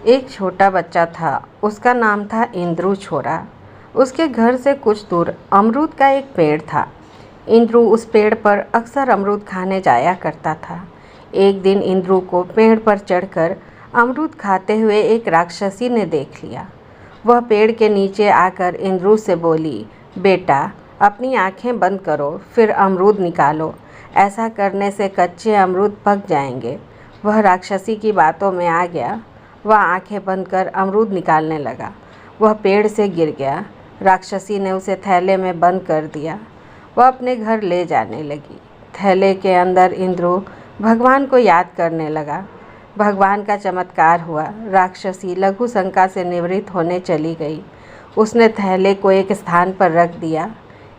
एक छोटा बच्चा था। उसका नाम था इंद्रू छोरा। उसके घर से कुछ दूर अमरूद का एक पेड़ था। इंद्रू उस पेड़ पर अक्सर अमरूद खाने जाया करता था। एक दिन इंद्रू को पेड़ पर चढ़कर अमरूद खाते हुए एक राक्षसी ने देख लिया। वह पेड़ के नीचे आकर इंद्रू से बोली, बेटा, अपनी आंखें बंद करो, फिर अमरूद निकालो। ऐसा करने से कच्चे अमरूद पक जाएंगे। वह राक्षसी की बातों में आ गया। वह आंखें बंद कर अमरूद निकालने लगा। वह पेड़ से गिर गया। राक्षसी ने उसे थैले में बंद कर दिया। वह अपने घर ले जाने लगी। थैले के अंदर इंद्रू भगवान को याद करने लगा। भगवान का चमत्कार हुआ। राक्षसी लघु शंका से निवृत्त होने चली गई। उसने थैले को एक स्थान पर रख दिया।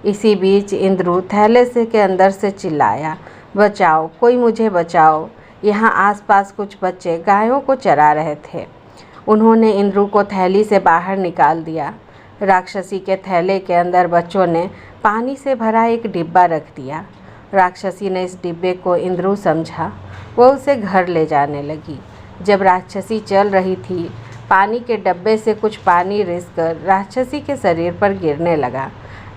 इसी बीच इंद्रू थैले से के अंदर से चिल्लाया, बचाओ, कोई मुझे बचाओ। यहाँ आसपास कुछ बच्चे गायों को चरा रहे थे। उन्होंने इंद्रू को थैली से बाहर निकाल दिया। राक्षसी के थैले के अंदर बच्चों ने पानी से भरा एक डिब्बा रख दिया। राक्षसी ने इस डिब्बे को इंद्रू समझा। वह उसे घर ले जाने लगी। जब राक्षसी चल रही थी, पानी के डब्बे से कुछ पानी रिसकर राक्षसी के शरीर पर गिरने लगा।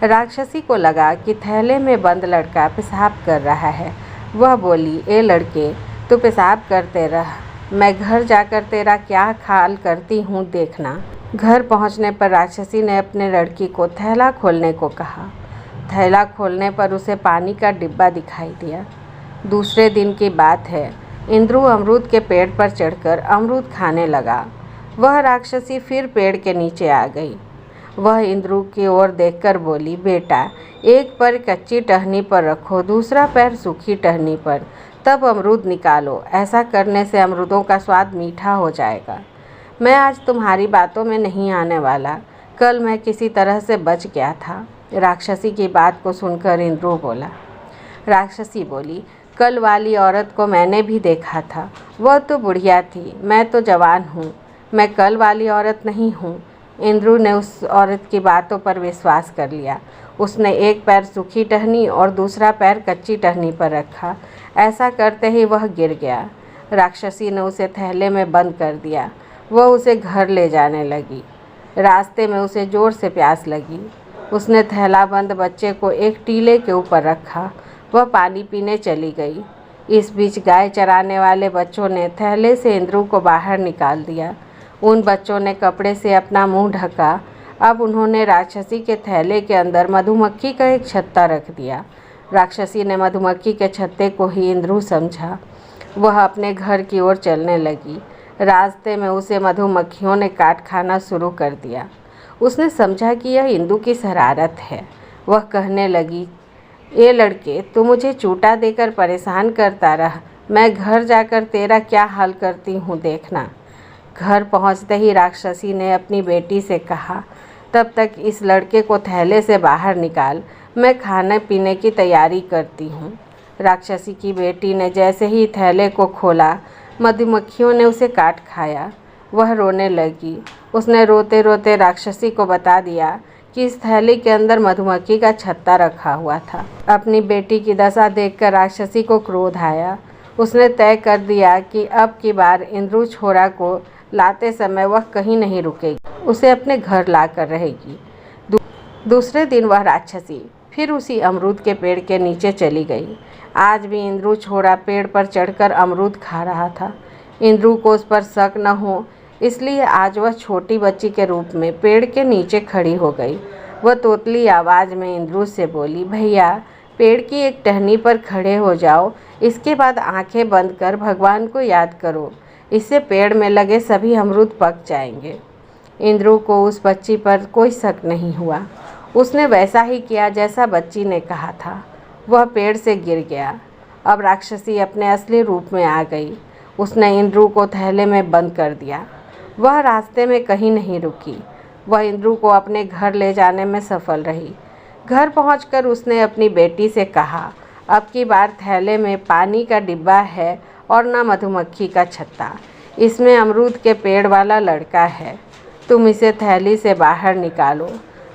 राक्षसी को लगा कि थैले में बंद लड़का पेशाब कर रहा है। वह बोली, ए लड़के, तू पेशाब करते रह, मैं घर जाकर तेरा क्या हाल करती हूँ देखना। घर पहुँचने पर राक्षसी ने अपने लड़की को थैला खोलने को कहा। थैला खोलने पर उसे पानी का डिब्बा दिखाई दिया। दूसरे दिन की बात है। इंद्रू अमरूद के पेड़ पर चढ़कर अमरूद खाने लगा। वह राक्षसी फिर पेड़ के नीचे आ गई। वह इंद्रू की ओर देखकर बोली, बेटा, एक पैर कच्ची टहनी पर रखो, दूसरा पैर सूखी टहनी पर, तब अमरूद निकालो। ऐसा करने से अमरूदों का स्वाद मीठा हो जाएगा। मैं आज तुम्हारी बातों में नहीं आने वाला। कल मैं किसी तरह से बच गया था। राक्षसी की बात को सुनकर इंद्रू बोला। राक्षसी बोली, कल वाली औरत को मैंने भी देखा था। वह तो बुढ़िया थी, मैं तो जवान हूँ। मैं कल वाली औरत नहीं हूँ। इंद्रू ने उस औरत की बातों पर विश्वास कर लिया। उसने एक पैर सूखी टहनी और दूसरा पैर कच्ची टहनी पर रखा। ऐसा करते ही वह गिर गया। राक्षसी ने उसे थैले में बंद कर दिया। वह उसे घर ले जाने लगी। रास्ते में उसे ज़ोर से प्यास लगी। उसने थैला बंद बच्चे को एक टीले के ऊपर रखा। वह पानी पीने चली गई। इस बीच गाय चराने वाले बच्चों ने थैले से इंद्रू को बाहर निकाल दिया। उन बच्चों ने कपड़े से अपना मुंह ढका। अब उन्होंने राक्षसी के थैले के अंदर मधुमक्खी का एक छत्ता रख दिया। राक्षसी ने मधुमक्खी के छत्ते को ही इंद्रू समझा। वह अपने घर की ओर चलने लगी। रास्ते में उसे मधुमक्खियों ने काट खाना शुरू कर दिया। उसने समझा कि यह इंद्रू की शरारत है। वह कहने लगी, ए लड़के, तू मुझे चूटा देकर परेशान करता रहा, मैं घर जाकर तेरा क्या हाल करती हूँ देखना। घर पहुँचते ही राक्षसी ने अपनी बेटी से कहा, तब तक इस लड़के को थैले से बाहर निकाल, मैं खाने पीने की तैयारी करती हूँ। राक्षसी की बेटी ने जैसे ही थैले को खोला, मधुमक्खियों ने उसे काट खाया। वह रोने लगी। उसने रोते रोते राक्षसी को बता दिया कि इस थैली के अंदर मधुमक्खी का छत्ता रखा हुआ था। अपनी बेटी की दशा देखकर राक्षसी को क्रोध आया। उसने तय कर दिया कि अब की बार इंद्रू छोरा को लाते समय वह कहीं नहीं रुकेगी, उसे अपने घर लाकर रहेगी। दूसरे दिन वह राक्षसी फिर उसी अमरूद के पेड़ के नीचे चली गई। आज भी इंद्रू छोरा पेड़ पर चढ़कर अमरूद खा रहा था। इंद्रू को उस पर शक न हो, इसलिए आज वह छोटी बच्ची के रूप में पेड़ के नीचे खड़ी हो गई। वह तोतली आवाज़ में इंद्रू से बोली, भैया, पेड़ की एक टहनी पर खड़े हो जाओ, इसके बाद आंखें बंद कर भगवान को याद करो, इससे पेड़ में लगे सभी अमरूद पक जाएंगे। इंद्रू को उस बच्ची पर कोई शक नहीं हुआ। उसने वैसा ही किया जैसा बच्ची ने कहा था। वह पेड़ से गिर गया। अब राक्षसी अपने असली रूप में आ गई। उसने इंद्रू को थैले में बंद कर दिया। वह रास्ते में कहीं नहीं रुकी। वह इंद्रू को अपने घर ले जाने में सफल रही। घर पहुंचकर उसने अपनी बेटी से कहा, अब की बार थैले में पानी का डिब्बा है और न मधुमक्खी का छत्ता। इसमें अमरूद के पेड़ वाला लड़का है। तुम इसे थैली से बाहर निकालो,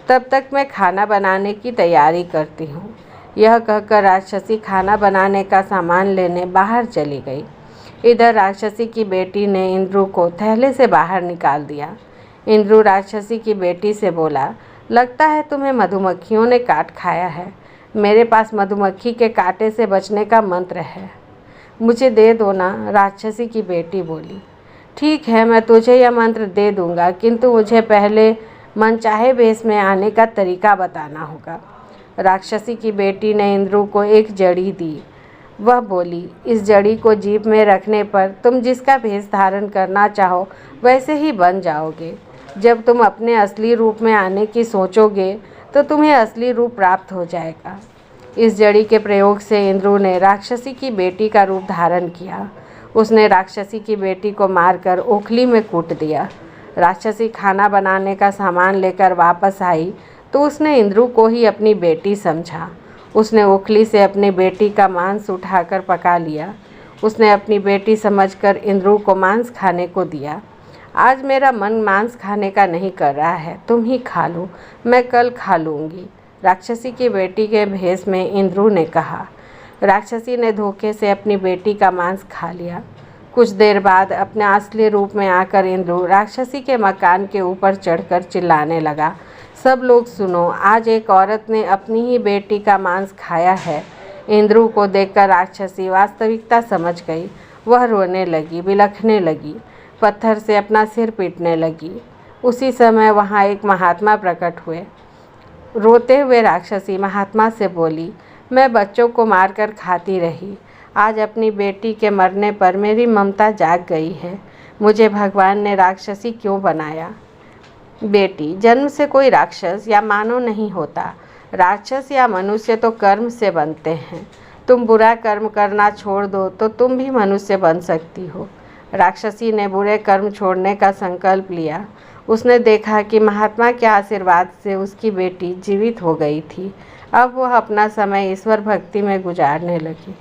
तब तक मैं खाना बनाने की तैयारी करती हूँ। यह कहकर राक्षसी खाना बनाने का सामान लेने बाहर चली गई। इधर राक्षसी की बेटी ने इंद्रू को थैले से बाहर निकाल दिया। इंद्रू राक्षसी की बेटी से बोला, लगता है तुम्हें मधुमक्खियों ने काट खाया है। मेरे पास मधुमक्खी के कांटे से बचने का मंत्र है, मुझे दे दो ना। राक्षसी की बेटी बोली, ठीक है, मैं तुझे यह मंत्र दे दूंगा, किंतु मुझे पहले मनचाहे वेश में आने का तरीका बताना होगा। राक्षसी की बेटी ने इंद्रू को एक जड़ी दी। वह बोली, इस जड़ी को जीभ में रखने पर तुम जिसका भेष धारण करना चाहो वैसे ही बन जाओगे। जब तुम अपने असली रूप में आने की सोचोगे तो तुम्हें असली रूप प्राप्त हो जाएगा। इस जड़ी के प्रयोग से इंद्रू ने राक्षसी की बेटी का रूप धारण किया। उसने राक्षसी की बेटी को मारकर ओखली में कूट दिया। राक्षसी खाना बनाने का सामान लेकर वापस आई तो उसने इंद्रू को ही अपनी बेटी समझा। उसने ओखली से अपनी बेटी का मांस उठाकर पका लिया। उसने अपनी बेटी समझकर इंद्रू को मांस खाने को दिया। आज मेरा मन मांस खाने का नहीं कर रहा है, तुम ही खा लो, मैं कल खा लूँगी। राक्षसी की बेटी के भेष में इंद्रू ने कहा। राक्षसी ने धोखे से अपनी बेटी का मांस खा लिया। कुछ देर बाद अपने असली रूप में आकर इंद्रू राक्षसी के मकान के ऊपर चढ़कर चिल्लाने लगा, सब लोग सुनो, आज एक औरत ने अपनी ही बेटी का मांस खाया है। इंद्रू को देखकर राक्षसी वास्तविकता समझ गई। वह रोने लगी, बिलखने लगी, पत्थर से अपना सिर पीटने लगी। उसी समय वहाँ एक महात्मा प्रकट हुए। रोते हुए राक्षसी महात्मा से बोली, मैं बच्चों को मारकर खाती रही, आज अपनी बेटी के मरने पर मेरी ममता जाग गई है। मुझे भगवान ने राक्षसी क्यों बनाया? बेटी, जन्म से कोई राक्षस या मानव नहीं होता। राक्षस या मनुष्य तो कर्म से बनते हैं। तुम बुरा कर्म करना छोड़ दो तो तुम भी मनुष्य बन सकती हो। राक्षसी ने बुरे कर्म छोड़ने का संकल्प लिया। उसने देखा कि महात्मा के आशीर्वाद से उसकी बेटी जीवित हो गई थी। अब वह अपना समय ईश्वर भक्ति में गुजारने लगी।